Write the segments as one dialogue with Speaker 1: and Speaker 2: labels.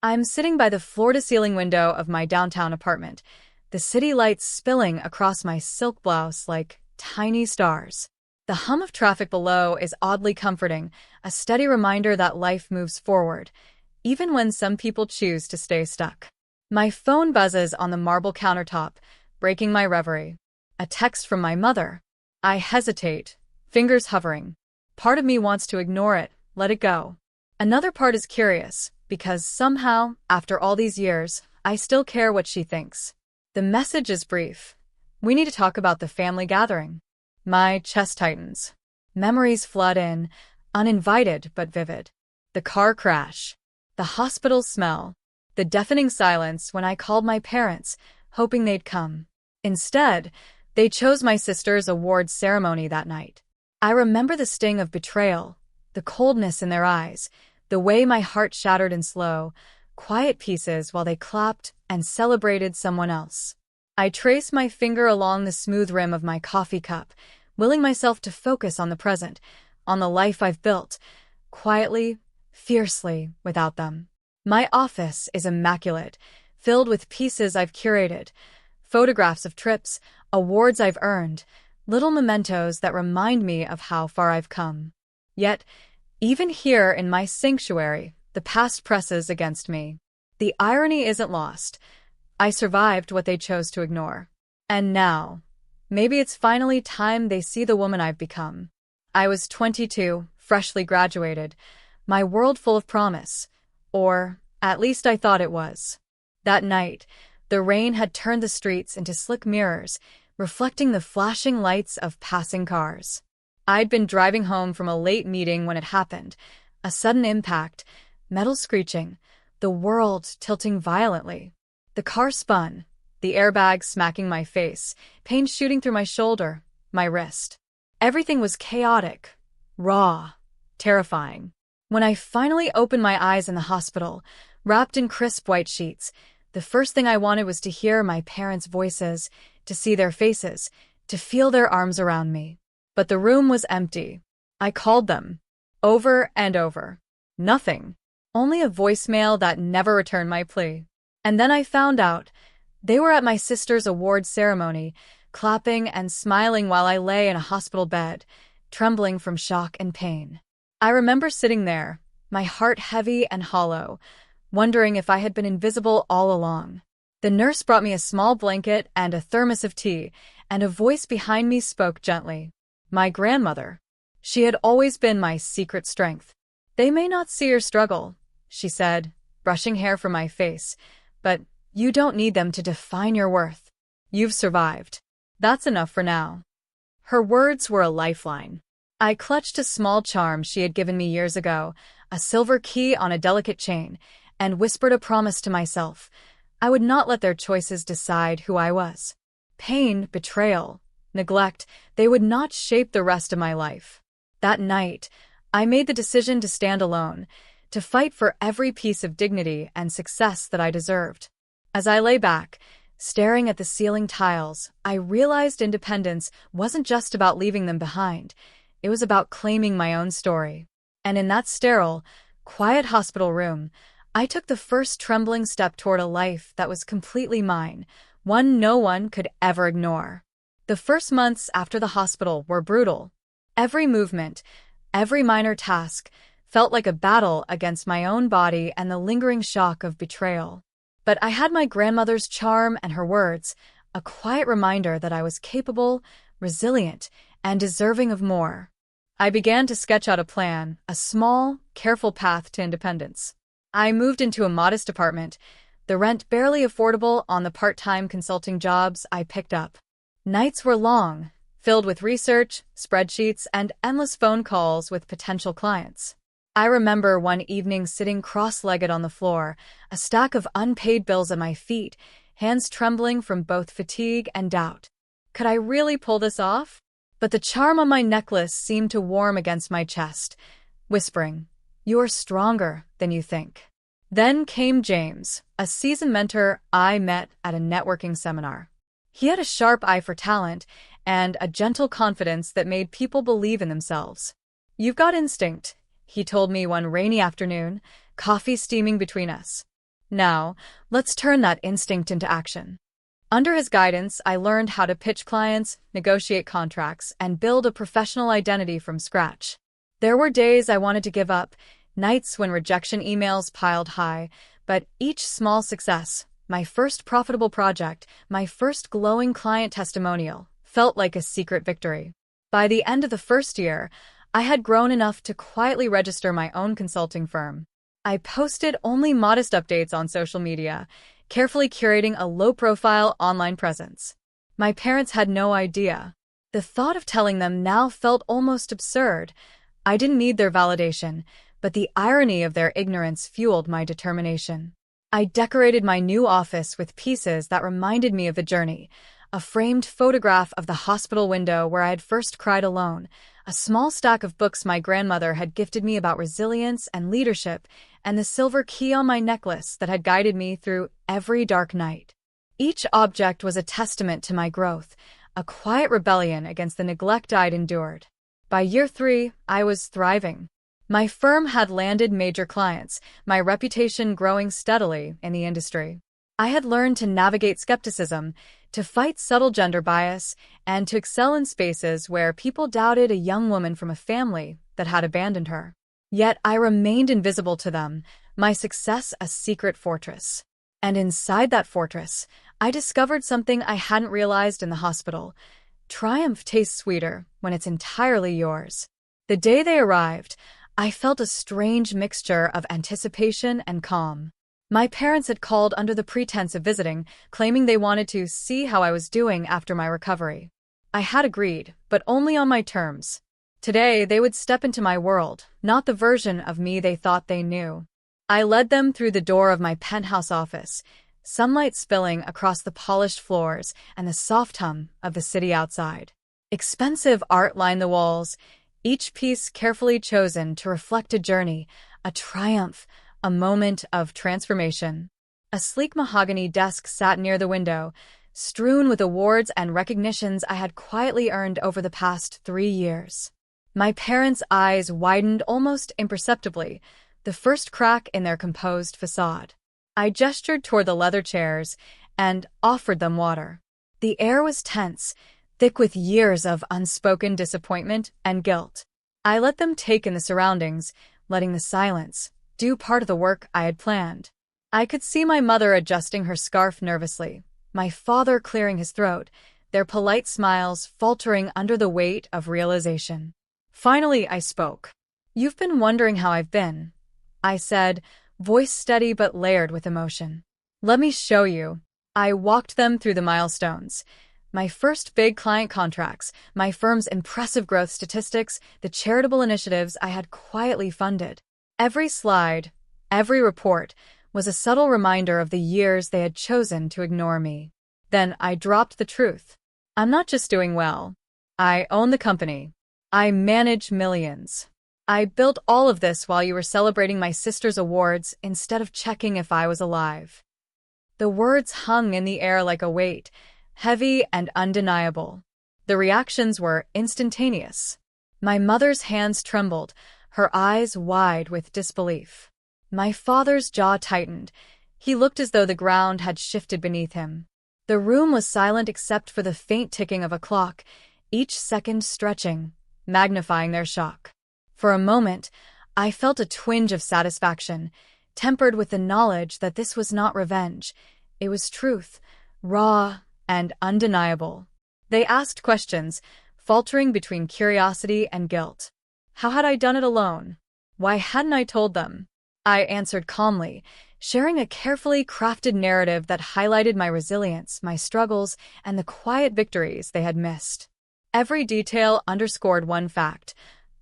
Speaker 1: I'm sitting by the floor-to-ceiling window of my downtown apartment, the city lights spilling across my silk blouse like tiny stars. The hum of traffic below is oddly comforting, a steady reminder that life moves forward, even when some people choose to stay stuck. My phone buzzes on the marble countertop, breaking my reverie. A text from my mother. I hesitate, fingers hovering. Part of me wants to ignore it, let it go. Another part is curious, because somehow, after all these years, I still care what she thinks. The message is brief. We need to talk about the family gathering. My chest tightens. Memories flood in, uninvited but vivid. The car crash. The hospital smell. The deafening silence when I called my parents, hoping they'd come. Instead, they chose my sister's awards ceremony that night. I remember the sting of betrayal, the coldness in their eyes, the way my heart shattered in slow, quiet pieces while they clapped and celebrated someone else. I trace my finger along the smooth rim of my coffee cup, willing myself to focus on the present, on the life I've built, quietly, fiercely, without them. My office is immaculate, filled with pieces I've curated, photographs of trips, awards I've earned, little mementos that remind me of how far I've come. Yet, even here in my sanctuary, the past presses against me. The irony isn't lost. I survived what they chose to ignore. And now, maybe it's finally time they see the woman I've become. I was 22, freshly graduated, my world full of promise. Or, at least I thought it was. That night, the rain had turned the streets into slick mirrors, reflecting the flashing lights of passing cars. I'd been driving home from a late meeting when it happened. A sudden impact, metal screeching, the world tilting violently. The car spun, the airbag smacking my face, pain shooting through my shoulder, my wrist. Everything was chaotic, raw, terrifying. When I finally opened my eyes in the hospital, wrapped in crisp white sheets, the first thing I wanted was to hear my parents' voices, to see their faces, to feel their arms around me. But the room was empty. I called them. Over and over. Nothing. Only a voicemail that never returned my plea. And then I found out. They were at my sister's awards ceremony, clapping and smiling while I lay in a hospital bed, trembling from shock and pain. I remember sitting there, my heart heavy and hollow, wondering if I had been invisible all along. The nurse brought me a small blanket and a thermos of tea, and a voice behind me spoke gently. My grandmother. She had always been my secret strength. They may not see your struggle, she said, brushing hair from my face, but you don't need them to define your worth. You've survived. That's enough for now. Her words were a lifeline. I clutched a small charm she had given me years ago, a silver key on a delicate chain, and whispered a promise to myself. I would not let their choices decide who I was. Pain, betrayal, neglect, they would not shape the rest of my life. That night, I made the decision to stand alone, to fight for every piece of dignity and success that I deserved. As I lay back, staring at the ceiling tiles, I realized independence wasn't just about leaving them behind. It was about claiming my own story. And in that sterile, quiet hospital room, I took the first trembling step toward a life that was completely mine, one no one could ever ignore. The first months after the hospital were brutal. Every movement, every minor task, felt like a battle against my own body and the lingering shock of betrayal. But I had my grandmother's charm and her words, a quiet reminder that I was capable, resilient, and deserving of more. I began to sketch out a plan, a small, careful path to independence. I moved into a modest apartment, the rent barely affordable on the part-time consulting jobs I picked up. Nights were long, filled with research, spreadsheets, and endless phone calls with potential clients. I remember one evening sitting cross-legged on the floor, a stack of unpaid bills at my feet, hands trembling from both fatigue and doubt. Could I really pull this off? But the charm on my necklace seemed to warm against my chest, whispering, "You're stronger than you think." Then came James, a seasoned mentor I met at a networking seminar. He had a sharp eye for talent and a gentle confidence that made people believe in themselves. "You've got instinct," he told me one rainy afternoon, coffee steaming between us. Now, let's turn that instinct into action. Under his guidance, I learned how to pitch clients, negotiate contracts, and build a professional identity from scratch. There were days I wanted to give up, nights when rejection emails piled high, but each small success, my first profitable project, my first glowing client testimonial, felt like a secret victory. By the end of the first year, I had grown enough to quietly register my own consulting firm. I posted only modest updates on social media, carefully curating a low-profile online presence. My parents had no idea. The thought of telling them now felt almost absurd. I didn't need their validation, but the irony of their ignorance fueled my determination. I decorated my new office with pieces that reminded me of the journey. A framed photograph of the hospital window where I had first cried alone, a small stack of books my grandmother had gifted me about resilience and leadership, and the silver key on my necklace that had guided me through every dark night. Each object was a testament to my growth, a quiet rebellion against the neglect I'd endured. By year 3, I was thriving. My firm had landed major clients, my reputation growing steadily in the industry. I had learned to navigate skepticism, to fight subtle gender bias, and to excel in spaces where people doubted a young woman from a family that had abandoned her. Yet I remained invisible to them, my success a secret fortress. And inside that fortress, I discovered something I hadn't realized in the hospital. Triumph tastes sweeter when it's entirely yours. The day they arrived, I felt a strange mixture of anticipation and calm. My parents had called under the pretense of visiting, claiming they wanted to see how I was doing after my recovery. I had agreed, but only on my terms. Today, they would step into my world, not the version of me they thought they knew. I led them through the door of my penthouse office, sunlight spilling across the polished floors and the soft hum of the city outside. Expensive art lined the walls, each piece carefully chosen to reflect a journey, a triumph, a moment of transformation. A sleek mahogany desk sat near the window, strewn with awards and recognitions I had quietly earned over the past 3 years. My parents' eyes widened almost imperceptibly, the first crack in their composed facade. I gestured toward the leather chairs and offered them water. The air was tense, thick with years of unspoken disappointment and guilt. I let them take in the surroundings, letting the silence do part of the work I had planned. I could see my mother adjusting her scarf nervously, my father clearing his throat, their polite smiles faltering under the weight of realization. Finally, I spoke. "You've been wondering how I've been," I said, voice steady but layered with emotion. "Let me show you." I walked them through the milestones. My first big client contracts, my firm's impressive growth statistics, the charitable initiatives I had quietly funded. Every slide, every report, was a subtle reminder of the years they had chosen to ignore me. Then I dropped the truth. I'm not just doing well. I own the company. I manage millions. I built all of this while you were celebrating my sister's awards instead of checking if I was alive. The words hung in the air like a weight, heavy and undeniable. The reactions were instantaneous. My mother's hands trembled, her eyes wide with disbelief. My father's jaw tightened. He looked as though the ground had shifted beneath him. The room was silent except for the faint ticking of a clock, each second stretching, magnifying their shock. For a moment, I felt a twinge of satisfaction, tempered with the knowledge that this was not revenge. It was truth, raw and undeniable. They asked questions, faltering between curiosity and guilt. How had I done it alone? Why hadn't I told them? I answered calmly, sharing a carefully crafted narrative that highlighted my resilience, my struggles, and the quiet victories they had missed. Every detail underscored one fact: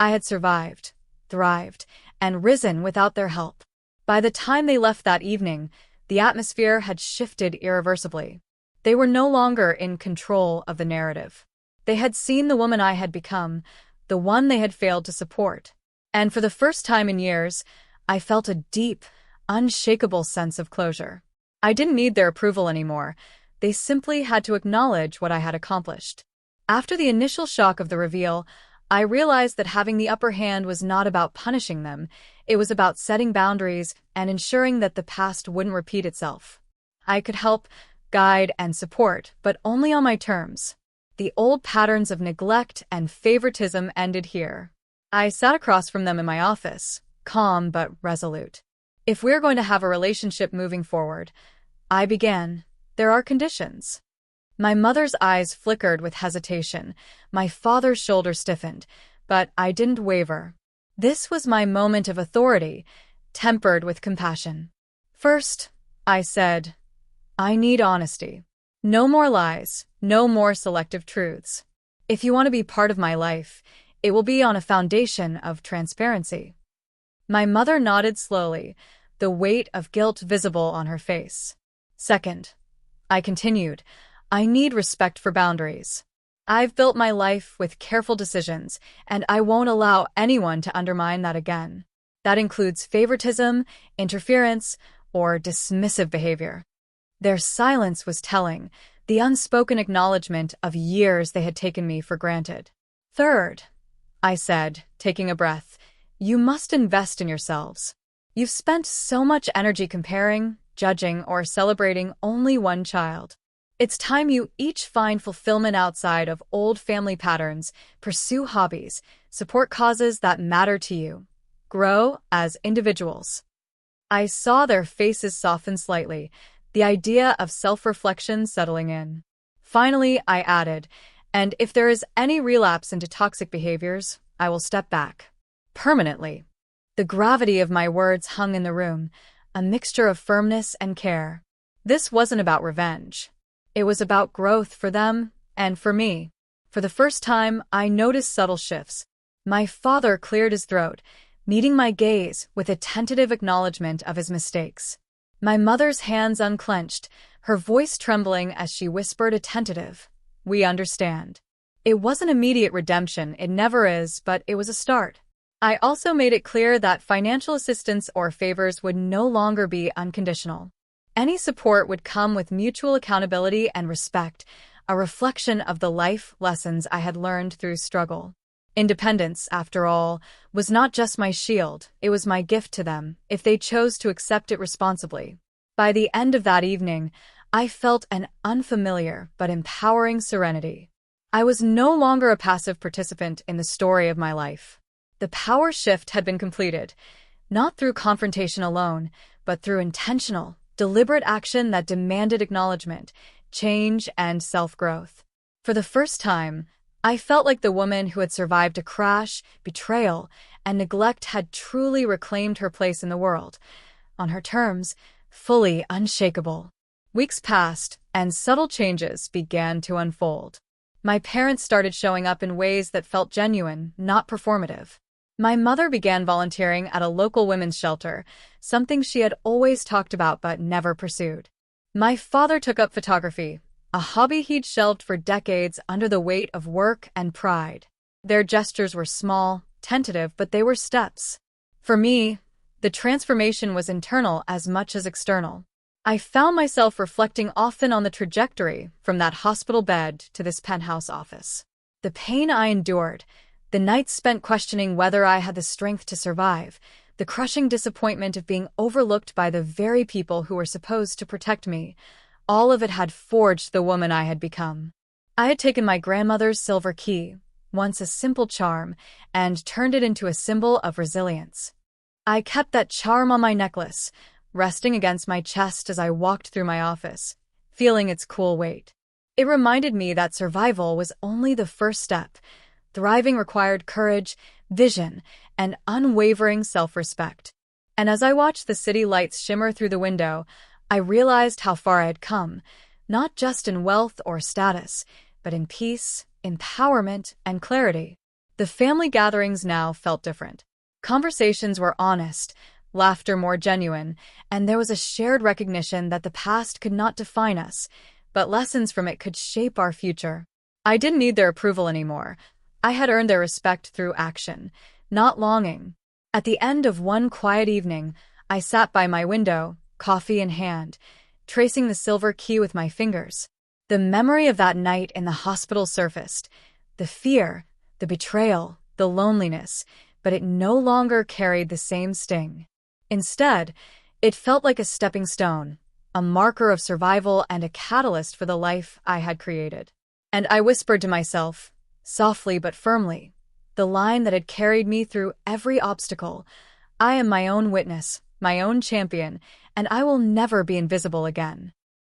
Speaker 1: I had survived, thrived, and risen without their help. By the time they left that evening, the atmosphere had shifted irreversibly. They were no longer in control of the narrative. They had seen the woman I had become, the one they had failed to support. And for the first time in years, I felt a deep, unshakable sense of closure. I didn't need their approval anymore. They simply had to acknowledge what I had accomplished. After the initial shock of the reveal, I realized that having the upper hand was not about punishing them, it was about setting boundaries and ensuring that the past wouldn't repeat itself. I could help, guide, and support, but only on my terms. The old patterns of neglect and favoritism ended here. I sat across from them in my office, calm but resolute. If we're going to have a relationship moving forward, I began, there are conditions. My mother's eyes flickered with hesitation, my father's shoulder stiffened, but I didn't waver. This was my moment of authority, tempered with compassion. First, I said, I need honesty. No more lies, no more selective truths. If you want to be part of my life, it will be on a foundation of transparency. My mother nodded slowly, the weight of guilt visible on her face. Second, I continued, I need respect for boundaries. I've built my life with careful decisions, and I won't allow anyone to undermine that again. That includes favoritism, interference, or dismissive behavior. Their silence was telling, the unspoken acknowledgement of years they had taken me for granted. Third, I said, taking a breath, you must invest in yourselves. You've spent so much energy comparing, judging, or celebrating only one child. It's time you each find fulfillment outside of old family patterns, pursue hobbies, support causes that matter to you, grow as individuals. I saw their faces soften slightly, the idea of self-reflection settling in. Finally, I added, and if there is any relapse into toxic behaviors, I will step back. Permanently. The gravity of my words hung in the room, a mixture of firmness and care. This wasn't about revenge. It was about growth for them and for me. For the first time, I noticed subtle shifts. My father cleared his throat, meeting my gaze with a tentative acknowledgement of his mistakes. My mother's hands unclenched, her voice trembling as she whispered a tentative, "We understand." It wasn't immediate redemption, it never is, but it was a start. I also made it clear that financial assistance or favors would no longer be unconditional. Any support would come with mutual accountability and respect, a reflection of the life lessons I had learned through struggle. Independence, after all, was not just my shield, it was my gift to them, if they chose to accept it responsibly. By the end of that evening, I felt an unfamiliar but empowering serenity. I was no longer a passive participant in the story of my life. The power shift had been completed, not through confrontation alone, but through intentional, deliberate action that demanded acknowledgement, change, and self-growth. For the first time, I felt like the woman who had survived a crash, betrayal, and neglect had truly reclaimed her place in the world, on her terms, fully unshakable. Weeks passed, and subtle changes began to unfold. My parents started showing up in ways that felt genuine, not performative. My mother began volunteering at a local women's shelter, something she had always talked about but never pursued. My father took up photography, a hobby he'd shelved for decades under the weight of work and pride. Their gestures were small, tentative, but they were steps. For me, the transformation was internal as much as external. I found myself reflecting often on the trajectory from that hospital bed to this penthouse office. The pain I endured, the nights spent questioning whether I had the strength to survive, the crushing disappointment of being overlooked by the very people who were supposed to protect me, all of it had forged the woman I had become. I had taken my grandmother's silver key, once a simple charm, and turned it into a symbol of resilience. I kept that charm on my necklace, resting against my chest as I walked through my office, feeling its cool weight. It reminded me that survival was only the first step. Thriving required courage, vision, and unwavering self-respect. And as I watched the city lights shimmer through the window, I realized how far I had come, not just in wealth or status, but in peace, empowerment, and clarity. The family gatherings now felt different. Conversations were honest, laughter more genuine, and there was a shared recognition that the past could not define us, but lessons from it could shape our future. I didn't need their approval anymore. I had earned their respect through action, not longing. At the end of one quiet evening, I sat by my window, coffee in hand, tracing the silver key with my fingers. The memory of that night in the hospital surfaced. The fear, the betrayal, the loneliness, but it no longer carried the same sting. Instead, it felt like a stepping stone, a marker of survival and a catalyst for the life I had created. And I whispered to myself, softly but firmly, the line that had carried me through every obstacle: I am my own witness, my own champion, and I will never be invisible again.